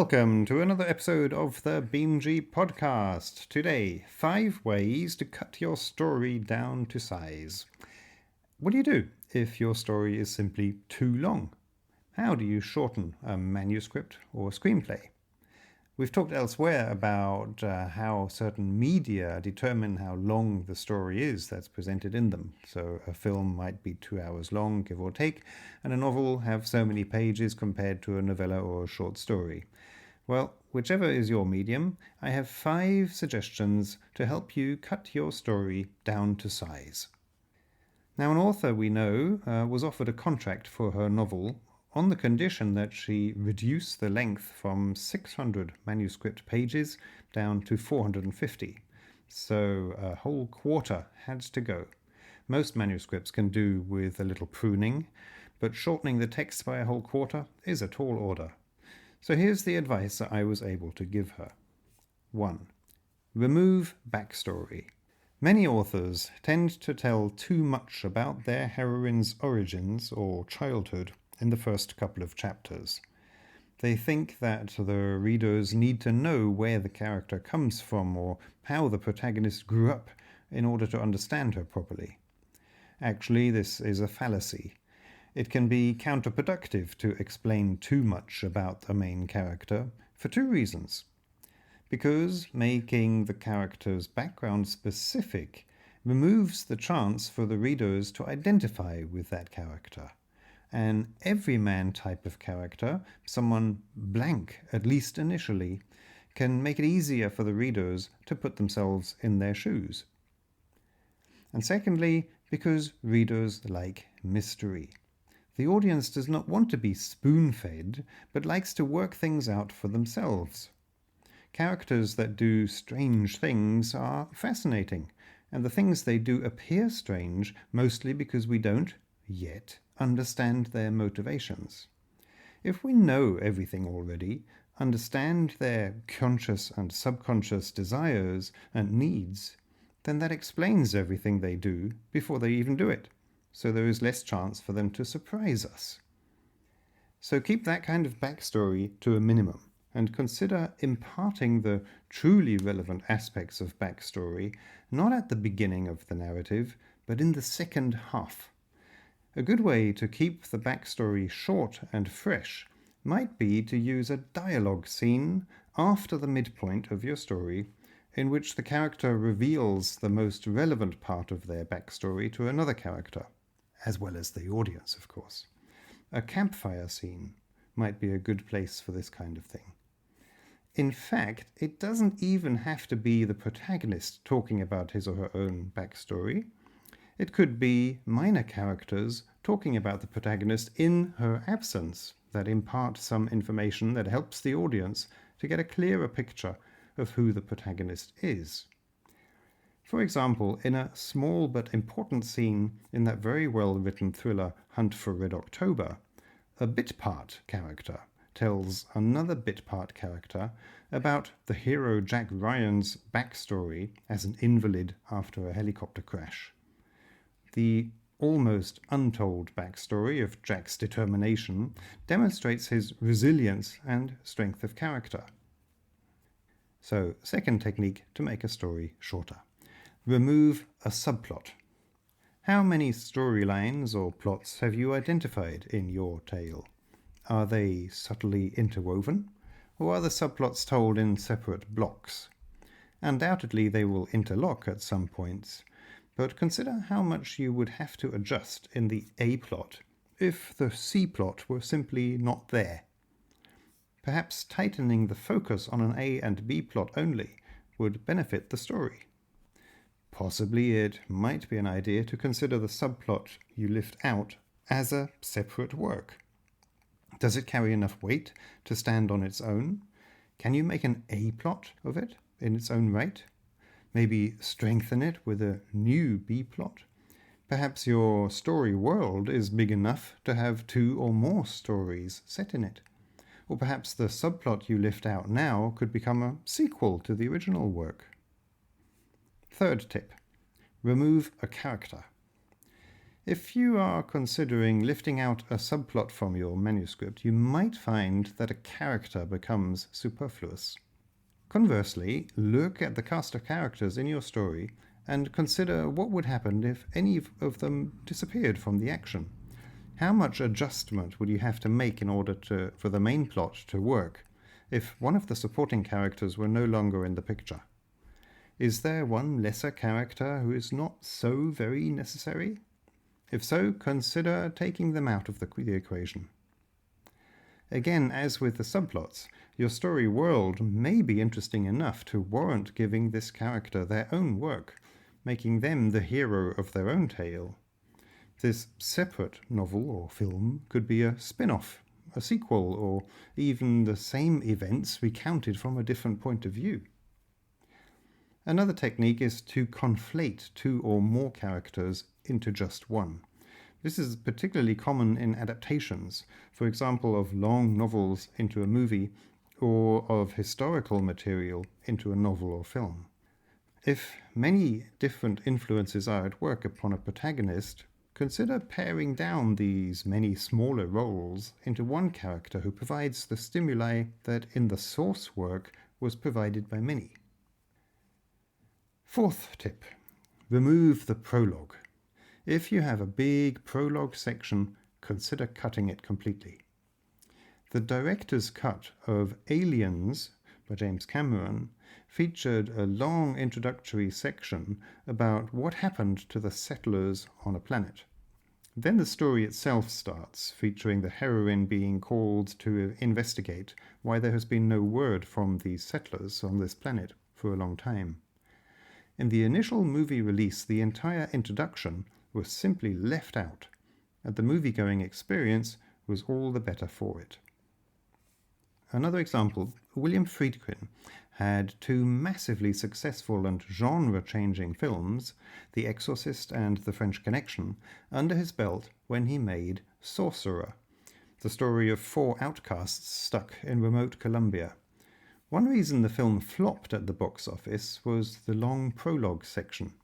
Welcome to another episode of the BeamG podcast. Today, 5 ways to cut your story down to size. What do you do if your story is simply too long? How do you shorten a manuscript or screenplay? We've talked elsewhere about how certain media determine how long the story is that's presented in them. So a film might be 2 hours long, give or take, and a novel have so many pages compared to a novella or a short story. Well, whichever is your medium, I have 5 suggestions to help you cut your story down to size. Now, an author we know was offered a contract for her novel on the condition that she reduce the length from 600 manuscript pages down to 450. So a whole quarter had to go. Most manuscripts can do with a little pruning, but shortening the text by a whole quarter is a tall order. So here's the advice that I was able to give her. 1. Remove backstory. Many authors tend to tell too much about their heroine's origins or childhood in the first couple of chapters. They think that the readers need to know where the character comes from or how the protagonist grew up in order to understand her properly. Actually, this is a fallacy. It can be counterproductive to explain too much about a main character for 2 reasons. Because making the character's background specific removes the chance for the readers to identify with that character. An everyman type of character, someone blank, at least initially, can make it easier for the readers to put themselves in their shoes. And secondly, because readers like mystery. The audience does not want to be spoon-fed, but likes to work things out for themselves. Characters that do strange things are fascinating, and the things they do appear strange mostly because we don't, yet, understand their motivations. If we know everything already, understand their conscious and subconscious desires and needs, then that explains everything they do before they even do it, so there is less chance for them to surprise us. So keep that kind of backstory to a minimum, and consider imparting the truly relevant aspects of backstory not at the beginning of the narrative, but in the second half. A good way to keep the backstory short and fresh might be to use a dialogue scene after the midpoint of your story in which the character reveals the most relevant part of their backstory to another character, as well as the audience, of course. A campfire scene might be a good place for this kind of thing. In fact, it doesn't even have to be the protagonist talking about his or her own backstory. It could be minor characters talking about the protagonist in her absence that impart some information that helps the audience to get a clearer picture of who the protagonist is. For example, in a small but important scene in that very well-written thriller Hunt for Red October, a bit part character tells another bit part character about the hero Jack Ryan's backstory as an invalid after a helicopter crash. The almost untold backstory of Jack's determination demonstrates his resilience and strength of character. So, second technique to make a story shorter. Remove a subplot. How many storylines or plots have you identified in your tale? Are they subtly interwoven, or are the subplots told in separate blocks? Undoubtedly they will interlock at some points, but consider how much you would have to adjust in the A plot if the C plot were simply not there. Perhaps tightening the focus on an A and B plot only would benefit the story. Possibly it might be an idea to consider the subplot you lift out as a separate work. Does it carry enough weight to stand on its own? Can you make an A plot of it in its own right? Maybe strengthen it with a new B plot? Perhaps your story world is big enough to have 2 or more stories set in it. Or perhaps the subplot you lift out now could become a sequel to the original work. Third tip, remove a character. If you are considering lifting out a subplot from your manuscript, you might find that a character becomes superfluous. Conversely, look at the cast of characters in your story and consider what would happen if any of them disappeared from the action. How much adjustment would you have to make in order for the main plot to work if one of the supporting characters were no longer in the picture? Is there one lesser character who is not so very necessary? If so, consider taking them out of the equation. Again, as with the subplots, your story world may be interesting enough to warrant giving this character their own work, making them the hero of their own tale. This separate novel or film could be a spin-off, a sequel, or even the same events recounted from a different point of view. Another technique is to conflate two or more characters into just one. This is particularly common in adaptations, for example, of long novels into a movie, or of historical material into a novel or film. If many different influences are at work upon a protagonist, consider paring down these many smaller roles into one character who provides the stimuli that in the source work was provided by many. Fourth tip, remove the prologue. If you have a big prologue section, consider cutting it completely. The director's cut of Aliens by James Cameron featured a long introductory section about what happened to the settlers on a planet. Then the story itself starts, featuring the heroine being called to investigate why there has been no word from these settlers on this planet for a long time. In the initial movie release, the entire introduction was simply left out, and the movie-going experience was all the better for it. Another example, William Friedkin had two massively successful and genre-changing films, The Exorcist and The French Connection, under his belt when he made Sorcerer, the story of 4 outcasts stuck in remote Colombia. One reason the film flopped at the box office was the long prologue section,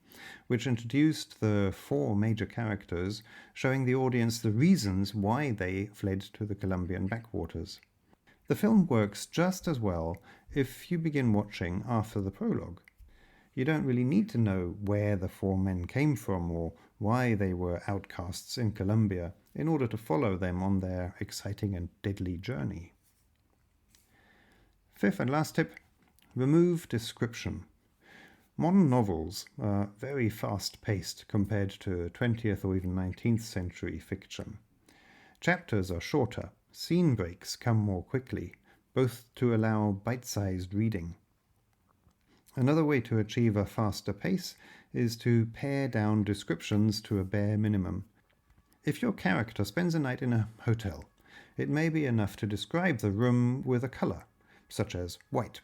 which introduced the 4 major characters, showing the audience the reasons why they fled to the Colombian backwaters. The film works just as well if you begin watching after the prologue. You don't really need to know where the 4 men came from or why they were outcasts in Colombia in order to follow them on their exciting and deadly journey. Fifth and last tip, remove description. Modern novels are very fast-paced compared to 20th or even 19th century fiction. Chapters are shorter, scene breaks come more quickly, both to allow bite-sized reading. Another way to achieve a faster pace is to pare down descriptions to a bare minimum. If your character spends a night in a hotel, it may be enough to describe the room with a color, such as white,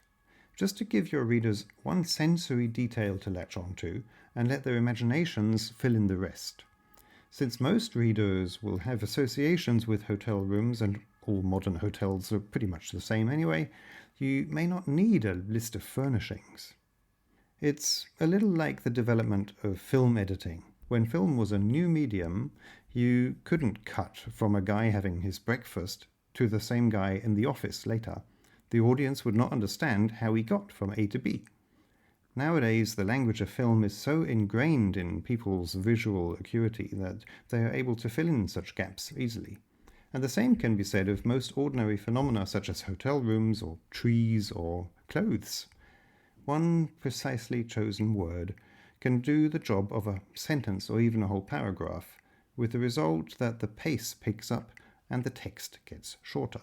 just to give your readers one sensory detail to latch onto and let their imaginations fill in the rest. Since most readers will have associations with hotel rooms, and all modern hotels are pretty much the same anyway, you may not need a list of furnishings. It's a little like the development of film editing. When film was a new medium, you couldn't cut from a guy having his breakfast to the same guy in the office later. The audience would not understand how he got from A to B. Nowadays, the language of film is so ingrained in people's visual acuity that they are able to fill in such gaps easily. And the same can be said of most ordinary phenomena such as hotel rooms or trees or clothes. One precisely chosen word can do the job of a sentence or even a whole paragraph, with the result that the pace picks up and the text gets shorter.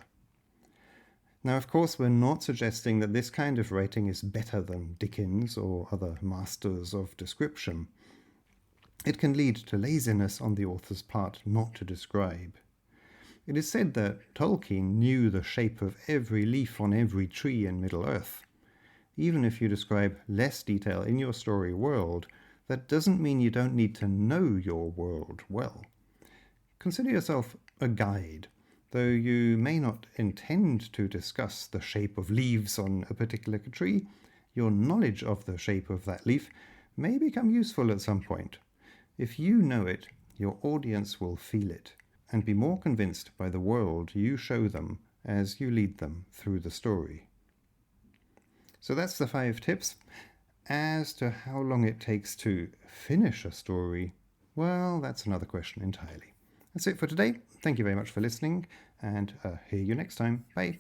Now, of course, we're not suggesting that this kind of writing is better than Dickens or other masters of description. It can lead to laziness on the author's part not to describe. It is said that Tolkien knew the shape of every leaf on every tree in Middle-earth. Even if you describe less detail in your story world, that doesn't mean you don't need to know your world well. Consider yourself a guide. Though you may not intend to discuss the shape of leaves on a particular tree, your knowledge of the shape of that leaf may become useful at some point. If you know it, your audience will feel it and be more convinced by the world you show them as you lead them through the story. So that's the 5 tips. As to how long it takes to finish a story, well, that's another question entirely. That's it for today. Thank you very much for listening, and hear you next time. Bye.